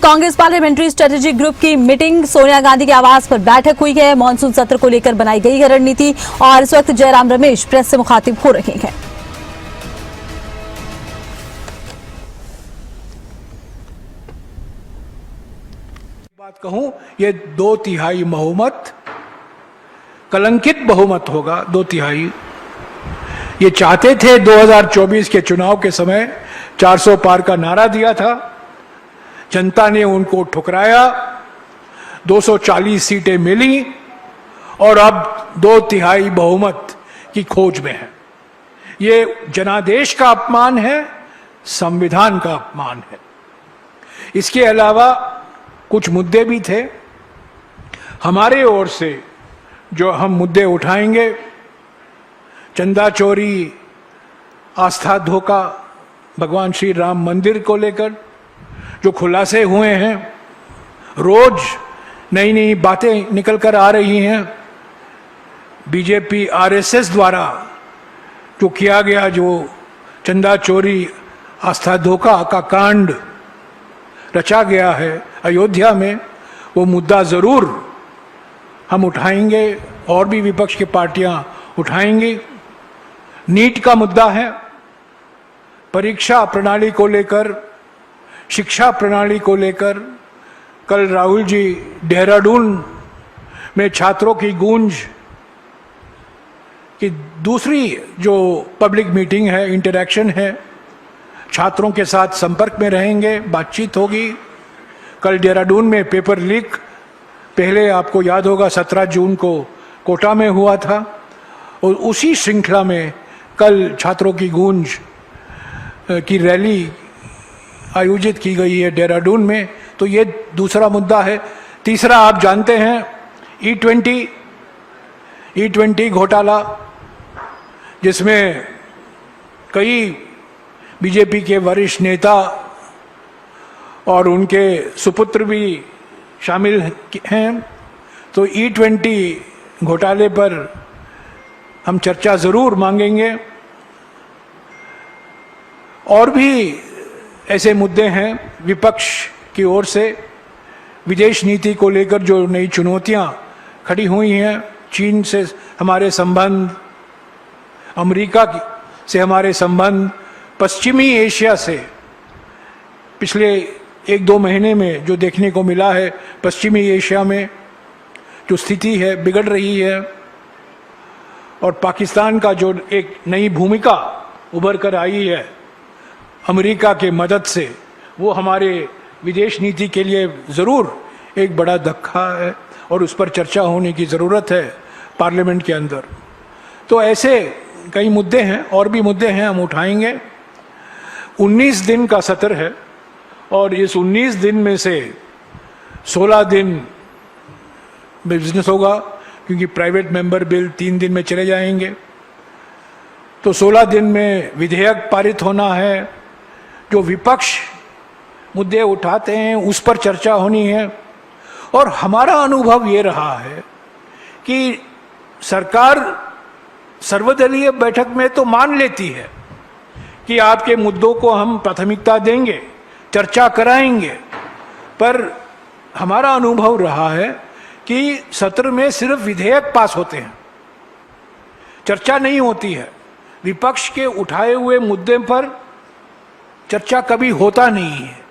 Congress parliamentary strategy group की meeting, Sonia Gandhi के आवास पर बैठक हुई है। मॉनसून सत्र को लेकर बनाई गई है रणनीति और इस वक्त जयराम रमेश प्रेस से मुखातिब हो रहे हैं। बात कहूं, ये 2/3 बहुमत, कलंकित बहुमत होगा। 2/3 ये चाहते थे। 2024 के चुनाव के समय 400 पार का नारा दिया था, जनता ने उनको ठुकराया। 240 सीटें मिली और अब 2/3 बहुमत की खोज में है। ये जनादेश का अपमान है, संविधान का अपमान है। इसके अलावा कुछ मुद्दे भी थे हमारे ओर से जो हम मुद्दे उठाएंगे। चंदा चोरी, आस्था धोखा, भगवान श्री राम मंदिर को लेकर जो खुलासे हुए हैं, रोज नई नई बातें निकल कर आ रही हैं। बीजेपी आरएसएस द्वारा जो किया गया, जो चंदा चोरी, आस्था धोखा का कांड रचा गया है अयोध्या में, वो मुद्दा जरूर हम उठाएंगे और भी विपक्ष की पार्टियां उठाएंगी। नीट का मुद्दा है, परीक्षा प्रणाली को लेकर, शिक्षा प्रणाली को लेकर। कल राहुल जी देहरादून में छात्रों की गूंज की दूसरी जो पब्लिक मीटिंग है, इंटरैक्शन है, छात्रों के साथ संपर्क में रहेंगे, बातचीत होगी। कल देहरादून में पेपर लीक, पहले आपको याद होगा 17 जून को कोटा में हुआ था, और उसी श्रृंखला में कल छात्रों की गूंज की रैली आयोजित की गई है देहरादून में। तो ये दूसरा मुद्दा है। तीसरा, आप जानते हैं E20 घोटाला, जिसमें कई बीजेपी के वरिष्ठ नेता और उनके सुपुत्र भी शामिल हैं। तो E20 घोटाले पर हम चर्चा जरूर मांगेंगे। और भी ऐसे मुद्दे हैं विपक्ष की ओर से। विदेश नीति को लेकर जो नई चुनौतियां खड़ी हुई हैं, चीन से हमारे संबंध, अमेरिका से हमारे संबंध, पश्चिमी एशिया से पिछले 1-2 महीने में जो देखने को मिला है, पश्चिमी एशिया में जो स्थिति है बिगड़ रही है, और पाकिस्तान का जो एक नई भूमिका उभर कर आई है अमेरिका के मदद से, वो हमारे विदेश नीति के लिए ज़रूर एक बड़ा धक्का है और उस पर चर्चा होने की ज़रूरत है पार्लियामेंट के अंदर। तो ऐसे कई मुद्दे हैं, और भी मुद्दे हैं, हम उठाएंगे। 19 दिन का सत्र है और इस 19 दिन में से 16 दिन बिजनेस होगा, क्योंकि प्राइवेट मेंबर बिल 3 दिन में चले जाएंगे। तो 16 दिन में विधेयक पारित होना है। जो विपक्ष मुद्दे उठाते हैं उस पर चर्चा होनी है। और हमारा अनुभव ये रहा है कि सरकार सर्वदलीय बैठक में तो मान लेती है कि आपके मुद्दों को हम प्राथमिकता देंगे, चर्चा कराएंगे, पर हमारा अनुभव रहा है कि सत्र में सिर्फ विधेयक पास होते हैं, चर्चा नहीं होती है। विपक्ष के उठाए हुए मुद्दे पर चर्चा कभी होता नहीं है।